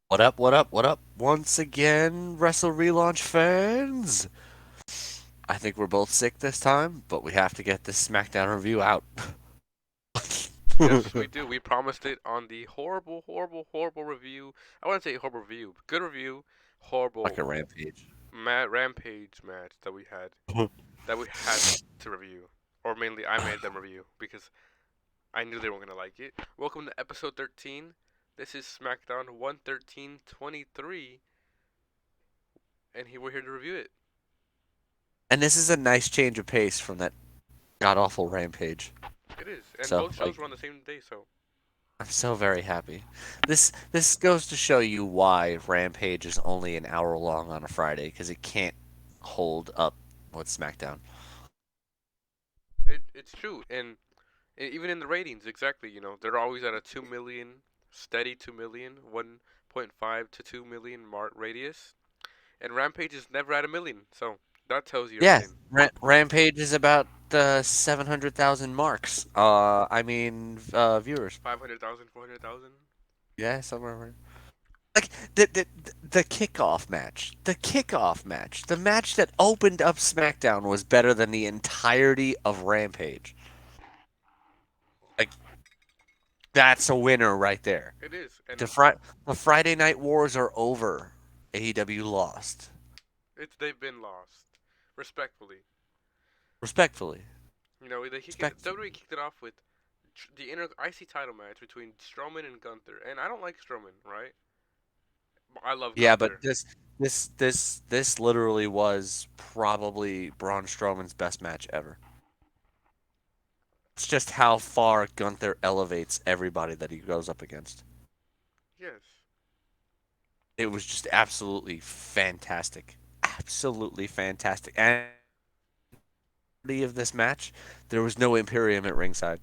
What up, what up, what up? Once again, Wrestle Relaunch fans! I think we're both sick this time, but we have to get this Smackdown review out. Yes, we do. We promised it on the horrible, horrible, horrible review. I wouldn't say horrible review, but good review. Like Horrible a rampage. rampage match that we had to review, or mainly I made them review because I knew they weren't gonna like it. Welcome to episode 13. This is SmackDown 113.23, and we're here to review it. And this is a nice change of pace from that god-awful rampage. It is, and So, both shows like, were on the same day, so I'm so very happy. This goes to show you why Rampage is only an hour long on a Friday, because it can't hold up with SmackDown. it's true. And even in the ratings, exactly. They're always at a 2 million, steady 2 million, 1.5 to 2 million mark radius, and Rampage is never at a million. So that tells you Yeah, everything. Rampage is about 700,000 marks. Viewers. 500,000, 400,000. Yeah, somewhere around. Like the kickoff match, the match that opened up SmackDown was better than the entirety of Rampage. Like that's a winner right there. It is, The and Fri the Friday Night Wars are over. AEW lost. they've been lost, respectfully. Respectfully, respectfully. WWE kicked it off with the inner IC title match between Strowman and Gunther, and I don't like Strowman, right? I love Yeah, but Gunther. this literally was probably Braun Strowman's best match ever. It's just how far Gunther elevates everybody that he goes up against. Yes, It was just absolutely fantastic. Absolutely fantastic. And of this match, there was no Imperium at ringside.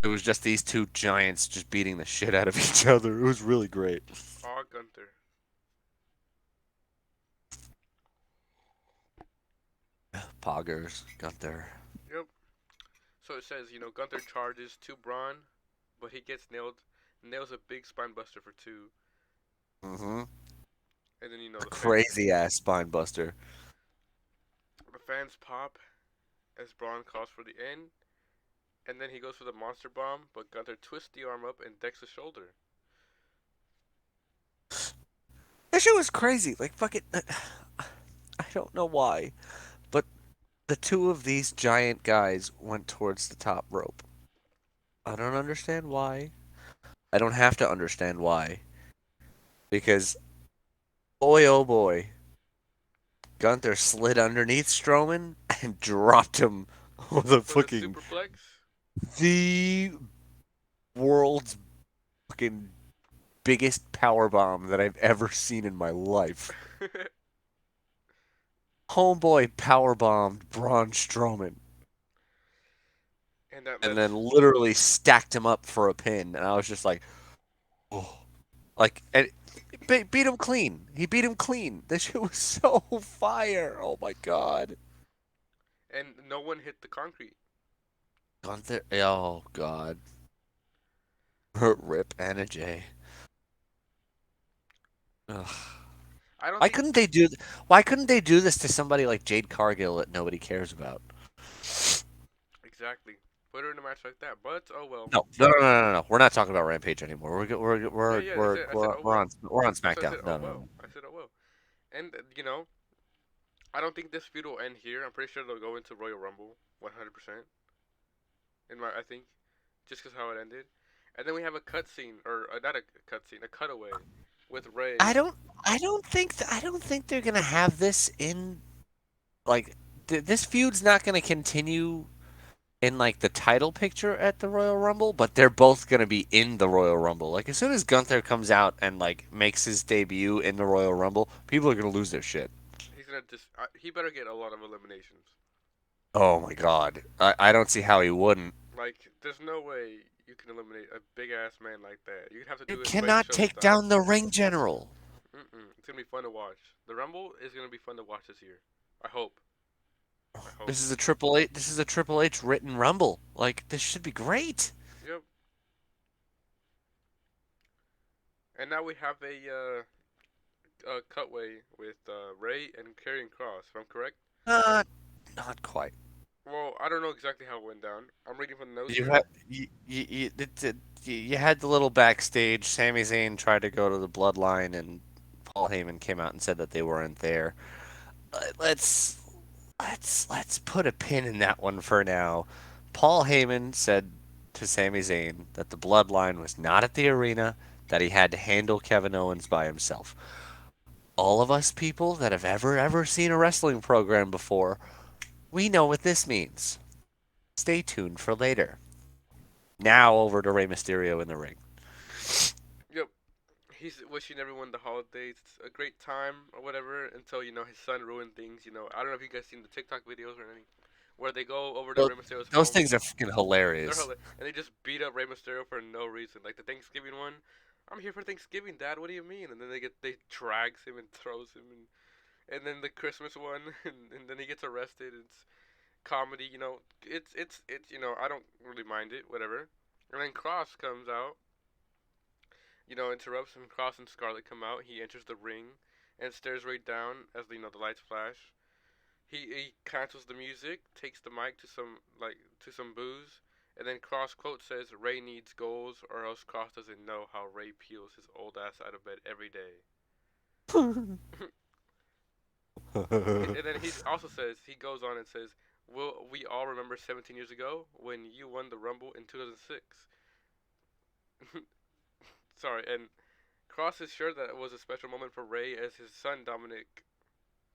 It was just these two giants just beating the shit out of each other. It was really great. all Gunther. Poggers, Gunther. Yep. So it says, Gunther charges to Braun, but he gets nails a big spine buster for two, Mm-hmm. and then A the fans, crazy ass spine buster. the fans pop as Braun calls for the end, and then he goes for the monster bomb, but Gunther twists the arm up and decks the shoulder. That shit was crazy. Like fucking, I don't know why, but the two of these giant guys went towards the top rope. I don't understand why. I don't have to understand why. Because, boy oh boy, Gunther slid underneath Strowman and dropped him with a For the fucking, superplex, the world's fucking biggest power bomb that I've ever seen in my life. Homeboy power bombed Braun Strowman and that and lets then literally stacked him up for a pin. And I was just like, oh. Like, and beat him clean. He beat him clean. This shit was so fire. Oh my god. and no one hit the concrete. Gunther. Oh god. Rip Anna J. Ugh. I don't Why think couldn't they do? Why couldn't they do this to somebody like Jade Cargill that nobody cares about? exactly. Put her in a match like that, but oh well. No, no, no, no, no, no. We're not talking about Rampage anymore. Yeah, yeah. I said oh We're well. on That's what I said. SmackDown. Oh No, no, well. no. I said oh well. And I don't think this feud will end here. I'm pretty sure they'll go into Royal Rumble 100%. I think, just because how it ended. And then we have a cutscene, or not a cutscene, a cutaway with I Ray. don't. I don't think they're gonna have this in like. This feud's not gonna continue in like the title picture at the Royal Rumble, but they're both gonna be in the Royal Rumble. Like as soon as Gunther comes out and like makes his debut in the Royal Rumble, people are gonna lose their shit. He's gonna just. He better get a lot of eliminations. Oh my god. I don't see how he wouldn't. Like, there's no way you can eliminate a big ass man like that. You'd have to You do it Big cannot Show take style. down the ring general. It's gonna be fun to watch. The Rumble is gonna be fun to watch this year. I hope. I hope. This is a Triple H written Rumble. Like this should be great. Yep. And now we have a cutway with Ray and Karrion Cross, if I'm correct. Not, not quite. Well, I don't know exactly how it went down. I'm reading from the notes You here. had you had the little backstage. Sami Zayn tried to go to the Bloodline, and Paul Heyman came out and said that they weren't there. Let's let's put a pin in that one for now. Paul Heyman said to Sami Zayn that the Bloodline was not at the arena, that he had to handle Kevin Owens by himself. All of us people that have ever seen a wrestling program before, we know what this means. Stay tuned for later. Now over to Rey Mysterio in the ring. Yep, he's wishing everyone the holidays a great time or whatever until his son ruined things. I don't know if you guys seen the TikTok videos or anything where they go over to Those, Rey Mysterio's those home. things are fucking They're hilarious. hilarious, and they just beat up Rey Mysterio for no reason. Like the Thanksgiving one, I'm here for Thanksgiving, Dad. What do you mean? And then they drags him and throws him, and then the Christmas one, and then he gets arrested. It's comedy, it's I don't really mind it, whatever. And then Cross comes out, interrupts him. Cross and Scarlet come out. He enters the ring and stares right down as the lights flash. He cancels the music, takes the mic to some booze, and then Cross quote says Ray needs goals or else Cross doesn't know how Ray peels his old ass out of bed every day. And then he also says he goes on and says, "Will we all remember 17 years ago when you won the Rumble in 2006?" Sorry, and Cross is sure that it was a special moment for Ray as his son Dominic,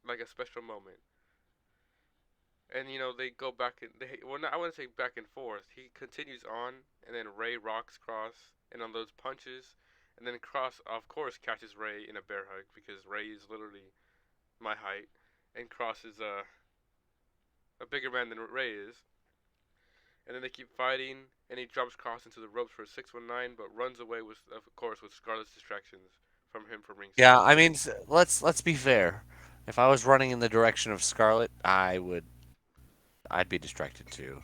like a special moment. And they go back and they well, not, I wouldn't say back and forth. He continues on, and then Ray rocks Cross, and on those punches, and then Cross of course catches Ray in a bear hug because Ray is literally my height, and Cross is a bigger man than Ray is. And then they keep fighting, and he drops Cross into the ropes for a 619, but runs away with, of course, with Scarlett's distractions from Yeah, ringside. I mean, let's be fair. If I was running in the direction of Scarlet, I'd be distracted too.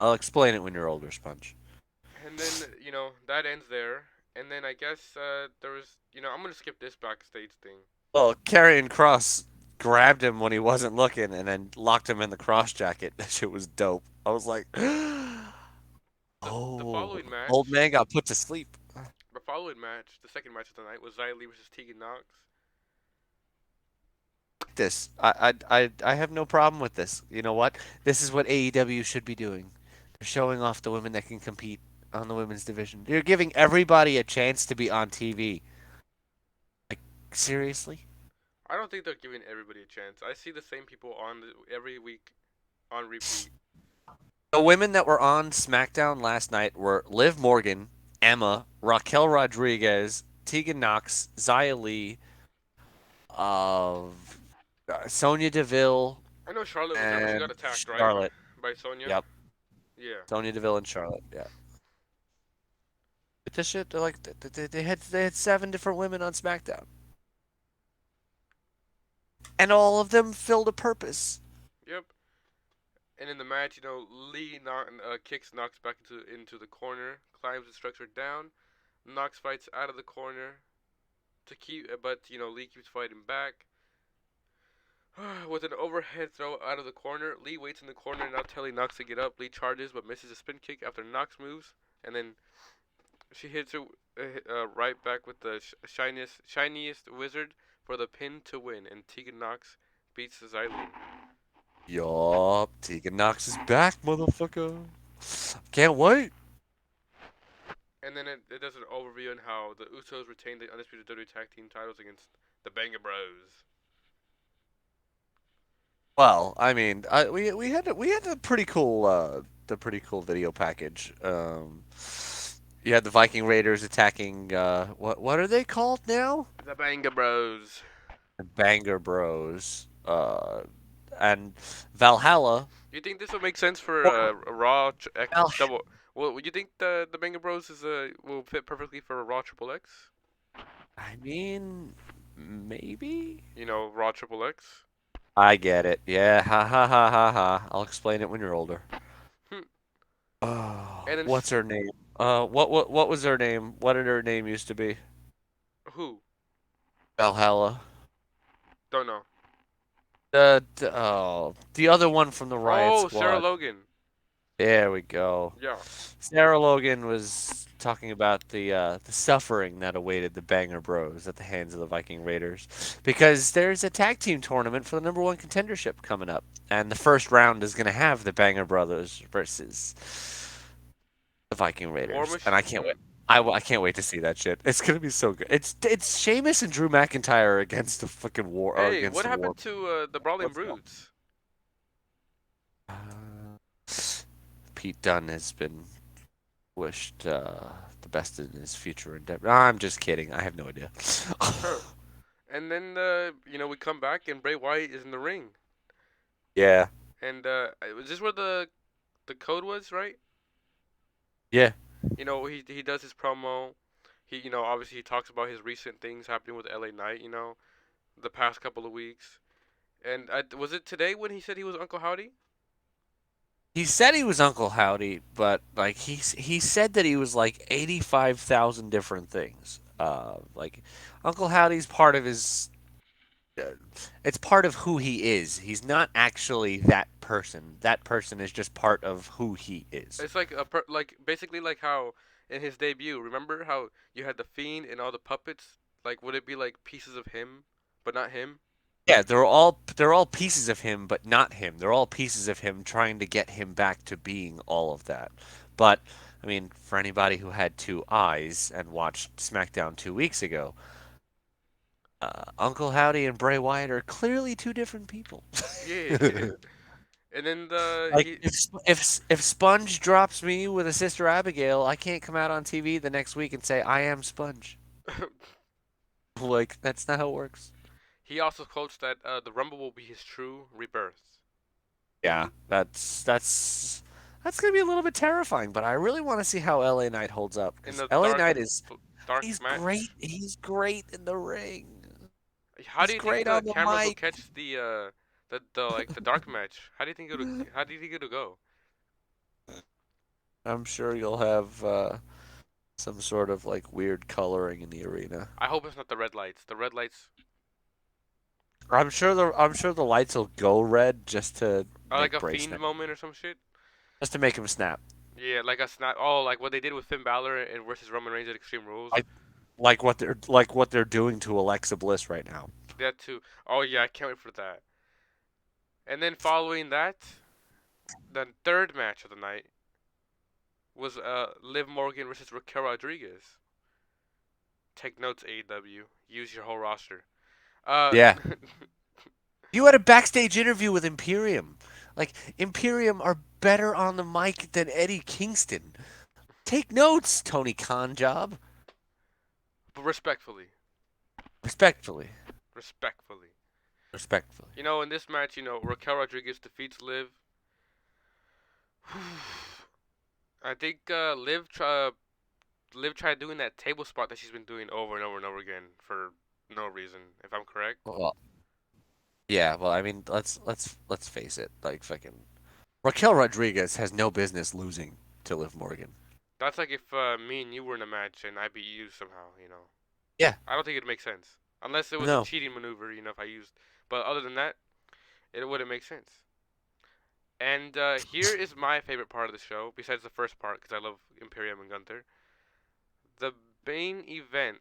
I'll explain it when you're older, Sponge. And then that ends there. And then I guess there was I'm gonna skip this backstage thing. Well, Karrion Cross grabbed him when he wasn't looking, and then locked him in the cross jacket. That shit was dope. I was like, The oh, following old match, man got put to sleep. the second match of the night was Xia Li versus Tegan Knox. This. I have no problem with this. You know what? This is what AEW should be doing. They're showing off the women that can compete on the women's division. You're giving everybody a chance to be on TV. Like, seriously? I don't think they're giving everybody a chance. I see the same people every week on repeat. The women that were on SmackDown last night were Liv Morgan, Emma, Raquel Rodriguez, Tegan Knox, Xia Li, Sonya Deville, I know Charlotte was there, but she got and attacked, right, Charlotte. by Sonya. Yep, Yeah. Sonya Deville and Charlotte. Yeah. But this shit, they're like they had 7 different women on SmackDown, and all of them filled a purpose. Yep. And in the match, Lee kicks Knox back into the corner, climbs the structure down. Knox fights out of the corner to keep, but Lee keeps fighting back. With an overhead throw out of the corner, Lee waits in the corner, now telling Knox to get up. Lee charges but misses a spin kick after Knox moves, and then she hits her right back with the shiniest wizard for the pin to win, and Tegan Knox beats Xylee. Yup, Tegan Knox is back, motherfucker. Can't wait. And then it does an overview on how the Usos retained the Undisputed WWE Tag Team titles against the Banga Bros. Well, I mean, we had a pretty cool the pretty cool video package. You had the Viking Raiders attacking what are they called now? The Banga Bros. The Banger Bros. And Valhalla. You think this will make sense for Or a Raw Val- double? Well, you think the Banga Bros will fit perfectly for a Raw Triple X? I mean, maybe. Raw Triple X. I get it. Yeah, ha ha ha ha ha. I'll explain it when you're older. Hmm. Oh, And then what's her name? What was her name? What did her name used to be? Who? Valhalla. Don't know. The other one from the Riot Oh, Sarah Squad. Logan. There we go. Yeah. Sarah Logan was talking about the suffering that awaited the Banger Bros at the hands of the Viking Raiders, because there's a tag team tournament for the number one contendership coming up, and the first round is going to have the Banger Brothers versus the Viking War Raiders, and Machine. I can't wait. I can't wait to see that shit. It's gonna be so good. It's Sheamus and Drew McIntyre against the fucking war or Hey, against what the war. happened to the Brawling Let's go. Brutes? Uh, Pete Dunne has been wished the best in his future endeavor. I'm just kidding. I have no idea. Huh. And then we come back and Bray Wyatt is in the ring. Yeah, And was this where the code was, right? yeah. He does his promo. He obviously he talks about his recent things happening with LA Knight. The past couple of weeks. And was it today when he said he was Uncle Howdy? He said he was Uncle Howdy, but like he said that he was like 85,000 different things. Like Uncle Howdy's part of his uh, it's part of who he is. He's not actually that person. That person is just part of who he is. It's like like basically like how in his debut, remember how you had the Fiend and all the puppets? Like, would it be like pieces of him, but not him? Yeah, they're all pieces of him, but not him. They're all pieces of him trying to get him back to being all of that. But I mean, for anybody who had two eyes and watched SmackDown 2 weeks ago, Uncle Howdy and Bray Wyatt are clearly two different people. Yeah. And then the Like he if Sponge drops me with a sister Abigail, I can't come out on TV the next week and say I am Sponge. Like that's not how it works. he also quotes that the Rumble will be his true rebirth. Yeah, that's gonna be a little bit terrifying, but I really want to see how LA Knight holds up In because the LA Knight is dark he's great. match. He's great in the ring. How do He's you think great the on the cameras will mic. catch the dark match? How do you think it'll go? I'm sure you'll have some sort of like weird coloring in the arena. I hope it's not the red lights. The red lights I'm sure the lights will go red are like a fiend Snap, moment or some shit. just to make him snap. Yeah, like a snap. Oh, like what they did with Finn Balor and versus Roman Reigns at Extreme Rules. Like what they're doing to Alexa Bliss right now. That too. Oh yeah, I can't wait for that. And then following that, the third match of the night was Liv Morgan versus Raquel Rodriguez. Take notes, AEW. Use your whole roster. Uh, Yeah. You had a backstage interview with Imperium. Like Imperium are better on the mic than Eddie Kingston. Take notes, Tony Khan job. but respectfully, Respectfully. respectfully. Respectfully. In this match, Raquel Rodriguez defeats Liv. I think Liv tried doing that table spot that she's been doing over and over and over again for no reason, if I'm correct. Well, yeah, well, I mean, let's face it. Like fucking Raquel Rodriguez has no business losing to Liv Morgan. That's like if me and you were in a match and I beat you somehow. Yeah. I don't think it'd make sense. Unless it was a No. cheating maneuver, if I used. But other than that, it wouldn't make sense. And here is my favorite part of the show, besides the first part, because I love Imperium and Gunther. The main event.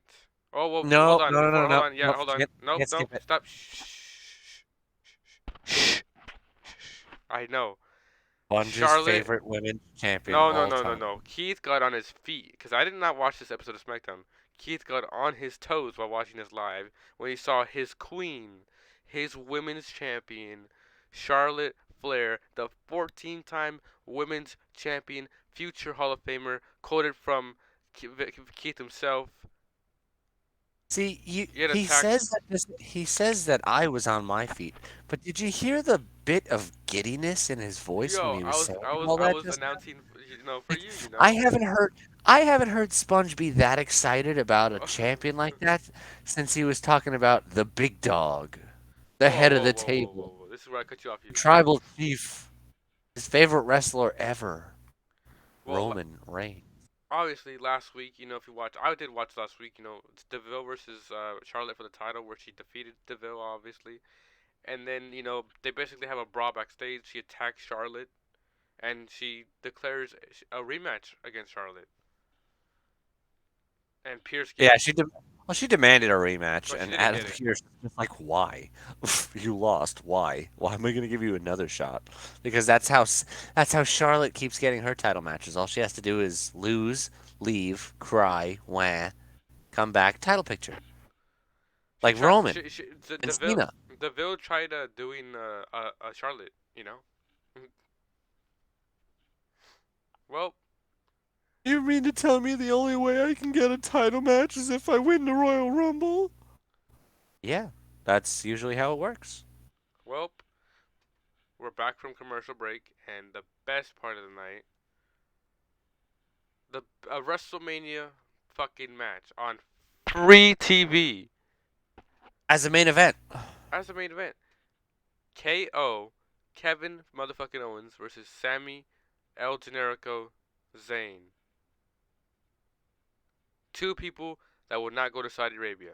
Oh, well, hold No, on. no, no, no, Before, hold no. on. Yeah, No, hold on. can't, Nope, can't nope. skip it. Stop. Shh. Shh. I know. Bunge's Charlotte. favorite women's champion of No, no, all no, no, time. no. Keith got on his feet because I did not watch this episode of SmackDown. Keith got on his toes while watching this live when he saw his queen, his women's champion, Charlotte Flair, the 14-time women's champion, future Hall of Famer, quoted from Keith himself. See, Get he attacked. says that he says that I was on my feet, but did you hear the bit of giddiness in his voice when Yo, he I was was, saying I was, all I that was just now? announcing, for Like, you. I haven't heard Sponge be that excited about a champion like that since he was talking about the big dog, the Whoa, head of whoa, the whoa, whoa, table, whoa, whoa. This is where I cut you off. You. tribal chief, his favorite wrestler ever, Well, Roman Reigns. obviously last week, if you watch, I did watch last week. It's Deville versus Charlotte for the title, where she defeated Deville, obviously, and then they basically have a brawl backstage. She attacks Charlotte, and she declares a rematch against Charlotte, and Pierce Yeah, gets, well, she demanded a rematch, but she and didn't Adam get it. Pearce was just like, "Why? You lost. Why? Why am I going to give you another shot?" Because that's how Charlotte keeps getting her title matches. All she has to do is lose, leave, cry, wah, come back, title picture, She like tried. Roman The and Deville Cena. Deville tried doing Charlotte. Well, You mean to tell me the only way I can get a title match is if I win the Royal Rumble? Yeah, that's usually how it works. well, we're back from commercial break, and the best part of the night, the WrestleMania fucking match on free TV As a main event. as the main event. KO, Kevin motherfucking Owens versus Sammy El Generico Zayn. Two people that will not go to Saudi Arabia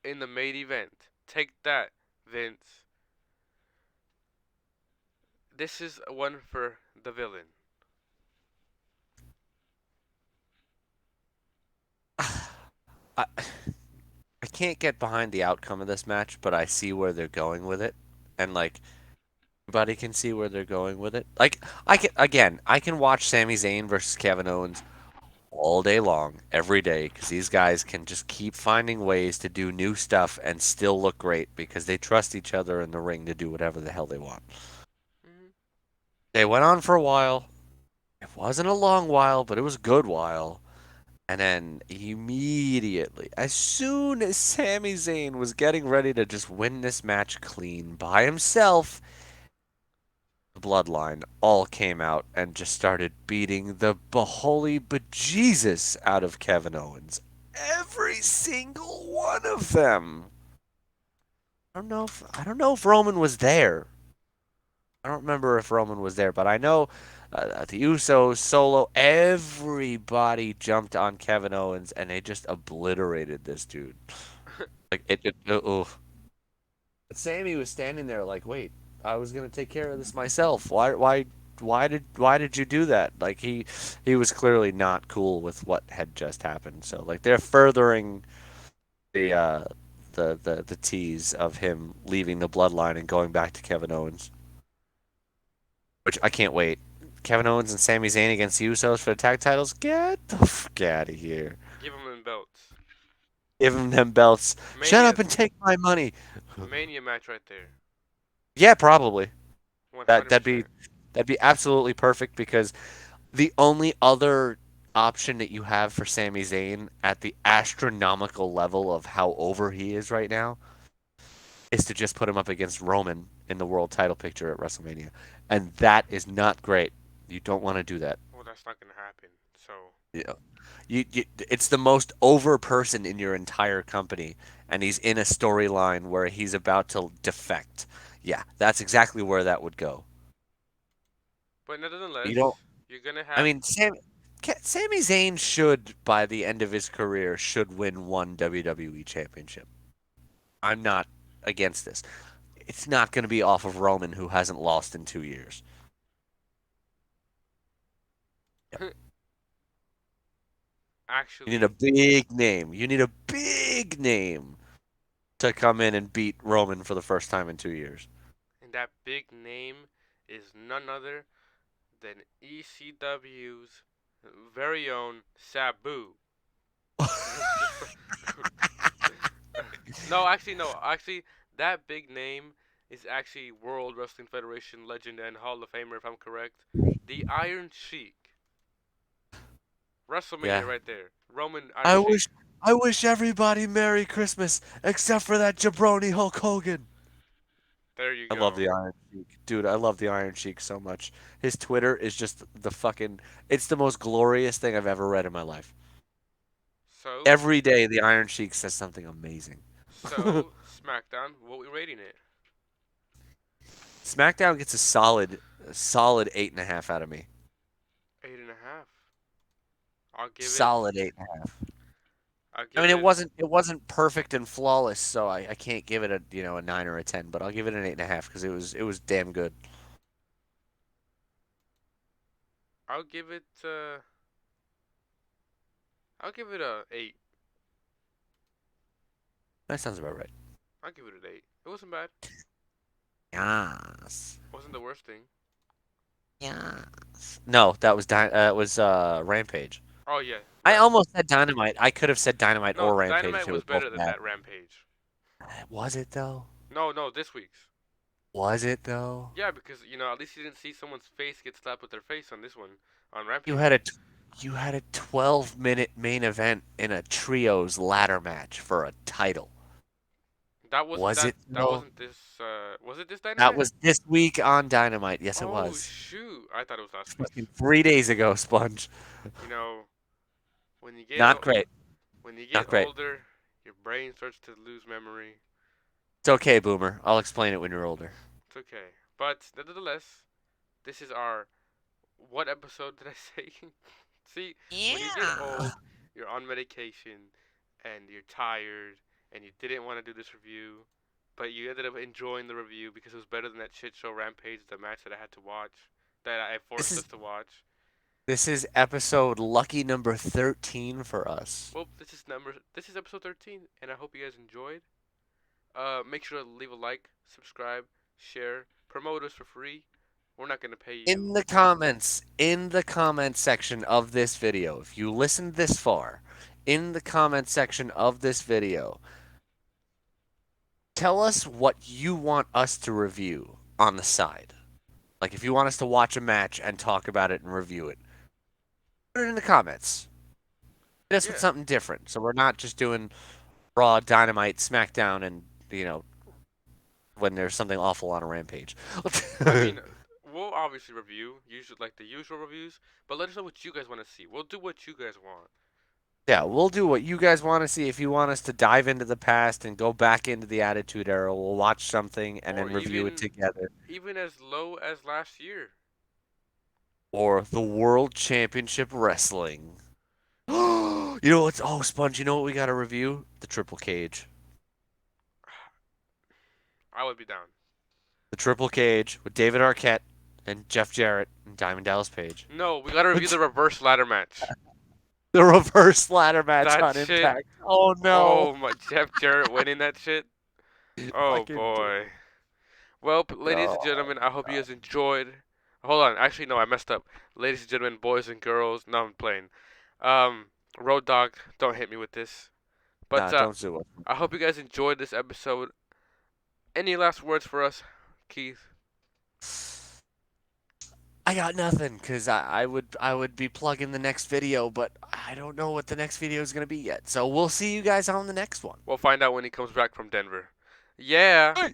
in the main event. Take that, Vince. This is one for the villain. I, I can't get behind the outcome of this match, but I see where they're going with it. And like everybody can see where they're going with it. Like I can watch Sami Zayn versus Kevin Owens all day long, every day, because these guys can just keep finding ways to do new stuff and still look great because they trust each other in the ring to do whatever the hell they want. Hmm. They went on for a while. It wasn't a long while, but it was a good while. And then immediately, as soon as Sami Zayn was getting ready to just win this match clean by himself, the Bloodline all came out and just started beating the holy bejesus out of Kevin Owens. Every single one of them. I don't know if Roman was there. I don't remember if Roman was there, but I know the Usos, Solo, everybody jumped on Kevin Owens and they just obliterated this dude. Like oh. Sammy was standing there like, wait, I was gonna take care of this myself. Why did you do that? Like he was clearly not cool with what had just happened. So like they're furthering the the tease of him leaving the bloodline and going back to Kevin Owens, which I can't wait. Kevin Owens and Sami Zayn against the Usos for the tag titles. Get the fuck out of here. Give him them belts. Give them belts. Shut Mania, up and take my money. Mania match right there. Yeah, probably. That that'd be 100%. that'd be absolutely perfect because the only other option that you have for Sami Zayn at the astronomical level of how over he is right now is to just put him up against Roman in the world title picture at WrestleMania. And that is not great. You don't want to do that. Well, that's not gonna happen. So, You know, it's the most over person in your entire company, and he's in a storyline where he's about to defect. Yeah, that's exactly where that would go. but You don't. nonetheless, you're gonna I have. mean, Sami Zayn should, by the end of his career, should win one WWE championship. I'm not against this. It's not going to be off of Roman, who hasn't lost in 2 years. Yep. You need a Actually, big name. You need a big name to come in and beat Roman for the first time in 2 years. and that big name is none other than ECW's very own Sabu. No, actually, no. Actually, that big name is actually World Wrestling Federation legend and Hall of Famer, if I'm correct. The Iron Sheik. WrestleMania Yeah. right there. Roman Iron I Sheik. wish I wish everybody Merry Christmas except for that jabroni Hulk Hogan. There you I love go. the Iron Sheik. Dude, I love the Iron Sheik so much. His Twitter is just the fucking it's the most glorious thing I've ever read in my life. So, Every day the Iron Sheik says something amazing. SmackDown, what we rating it? SmackDown gets a solid 8.5 out of me. 8.5. I'll give it. Solid 8.5. I'll I give mean, it. it wasn't perfect and flawless, so I can't give it a a 9 or a 10, but I'll give it an 8.5 because it was damn good. I'll give it. I'll give it a 8. That sounds about right. I'll give it an 8. It wasn't bad. Yes. Wasn't the worst thing. Yes. No, that was Rampage. Oh yeah, I that. almost said Dynamite. I could have said Dynamite No, or Rampage. Dynamite It was was both better than bad. that Rampage. Was it though? No, no, this week's. Was it though? Yeah, because at least you didn't see someone's face get slapped with their face on this one on You Rampage. had you had a 12-minute main event in a trios ladder match for a title. That wasn't Was that. it That though? wasn't this. Was it this That Dynamite? was this week on Dynamite. Yes, it Oh was. shoot! I thought it was last week's. Fucking 3 days ago, Sponge. You know, when you get Not great. when you Not get great. older, your brain starts to lose memory. It's okay, Boomer. I'll explain it when you're older. It's okay, but nevertheless, this is our what episode did I say? See, when you get Yeah. old, you're on medication, and you're tired, and you didn't want to do this review, but you ended up enjoying the review because it was better than that shit show Rampage, the match that I had to watch, that I This forced is us to watch. this is episode lucky number 13 for us. Well, this is episode 13, and I hope you guys enjoyed. Make sure to leave a like, subscribe, share, promote us for free. We're not gonna pay you. In the comments section of this video, if you listened this far, in the comments section of this video, tell us what you want us to review on the side. Like if you want us to watch a match and talk about it and review it, put it in the comments. Hit us with Yeah, something different. So we're not just doing Raw, Dynamite, SmackDown, and when there's something awful on a Rampage. I mean, we'll obviously review, usually like the usual reviews, but let us know what you guys want to see. We'll do what you guys want. Yeah, we'll do what you guys want to see. If you want us to dive into the past and go back into the Attitude Era, we'll watch something and Or then review it even together. even as low as last year. Or the World Championship Wrestling. You know what's Sponge, you know what we got to review? The Triple Cage. I would be down. The Triple Cage with David Arquette and Jeff Jarrett and Diamond Dallas Page. No, we gotta review the reverse ladder match. The reverse ladder match That on shit. Impact. Oh no. Oh my, Jeff Jarrett winning that shit. Oh Fucking boy. Well, ladies and no. gentlemen, I hope you guys enjoyed. Hold on, actually no, I messed up. Ladies and gentlemen, boys and girls. No, I'm playing. Um, Road Dog, don't hit me with this. But Nah, don't sue us. I hope you guys enjoyed this episode. Any last words for us, Keith? I got nothing because I would be plugging the next video, but I don't know what the next video is gonna be yet. So we'll see you guys on the next one. We'll find out when he comes back from Denver. Yeah.